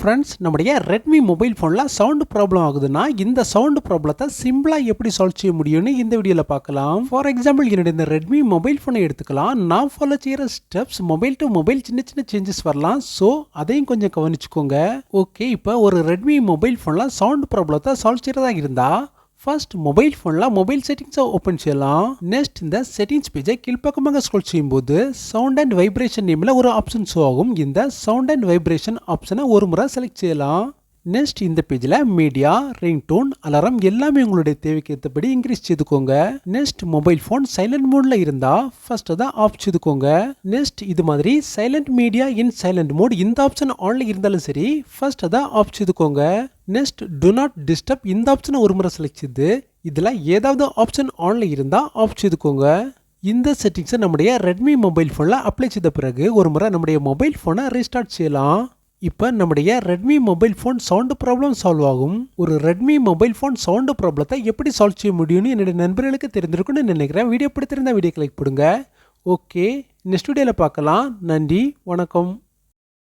Friends, நம்முடைய Redmi mobile ஃபோனில் sound problem ஆகுதுன்னா இந்த சவுண்ட் ப்ராப்ளத்தை சிம்பிளாக எப்படி சால்வ் செய்ய முடியும்னு இந்த வீடியோவில் பார்க்கலாம். ஃபார் எக்ஸாம்பிள், என்னுடைய இந்த ரெட்மி மொபைல் ஃபோனை எடுத்துக்கலாம். நான் ஃபாலோ செய்கிற ஸ்டெப்ஸ் மொபைல் டு மொபைல் சின்ன சின்ன சேஞ்சஸ் வரலாம். ஸோ அதையும் கொஞ்சம் கவனிச்சுக்கோங்க. ஓகே, இப்போ ஒரு ரெட்மி மொபைல் ஃபோனில் சவுண்ட் ப்ராப்ளத்தை சால்வ் செய்கிறதா இருந்தால் ஃபர்ஸ்ட் மொபைல் ஃபோனில் மொபைல் செட்டிங்ஸை ஓப்பன் செய்யலாம். நெக்ஸ்ட் இந்த செட்டிங்ஸ் பேஜை கீழ்ப்பக்கமாக ஸ்க்ரோல் செய்யும்போது சவுண்ட் அண்ட் வைப்ரேஷன் நேமில் ஒரு ஆப்ஷன் ஷோ ஆகும். இந்த சவுண்ட் அண்ட் வைப்ரேஷன் ஆப்ஷனை ஒரு முறை செலக்ட் செய்யலாம். நெக்ஸ்ட் இந்த பேஜில் மீடியா, ரிங்டோன், அலாரம் எல்லாமே உங்களுடைய தேவைக்கு ஏற்றபடி இன்க்ரீஸ் செய்துக்கோங்க. நெக்ஸ்ட் மொபைல் ஃபோன் சைலண்ட் மோடில் இருந்தால் ஃபர்ஸ்ட் அதை ஆஃப் செய்துக்கோங்க. நெக்ஸ்ட் இது மாதிரி silent media in silent mode இந்த ஆப்ஷன் ஆன்ல இருந்தாலும் சரி ஃபர்ஸ்ட் அதை ஆஃப் செய்துக்கோங்க. நெக்ஸ்ட் டு நாட் டிஸ்டர்ப் இந்த ஆப்ஷனை ஒரு முறை செலக்ட் செய்து இதில் ஏதாவது ஆப்ஷன் ஆன்ல இருந்தால் ஆஃப் செய்துக்கோங்க. இந்த செட்டிங்ஸை நம்முடைய ரெட்மி மொபைல் ஃபோனில் அப்ளை செய்த பிறகு ஒரு முறை நம்முடைய மொபைல் ஃபோனை ரீஸ்டார்ட் செய்யலாம். இப்போ நம்முடைய Redmi mobile phone sound problem solve ஆகும். ஒரு ரெட்மி மொபைல் ஃபோன் சவுண்டு ப்ராப்ளத்தை எப்படி சால்வ் செய்ய முடியும்னு என்னுடைய நண்பர்களுக்கு தெரிஞ்சிருக்குன்னு நினைக்கிறேன். வீடியோ பிடித்திருந்தா வீடியோக்கு லைக் பண்ணுங்க. ஓகே, நெக்ஸ்ட் வீடியோவில் பார்க்கலாம். நன்றி, வணக்கம்.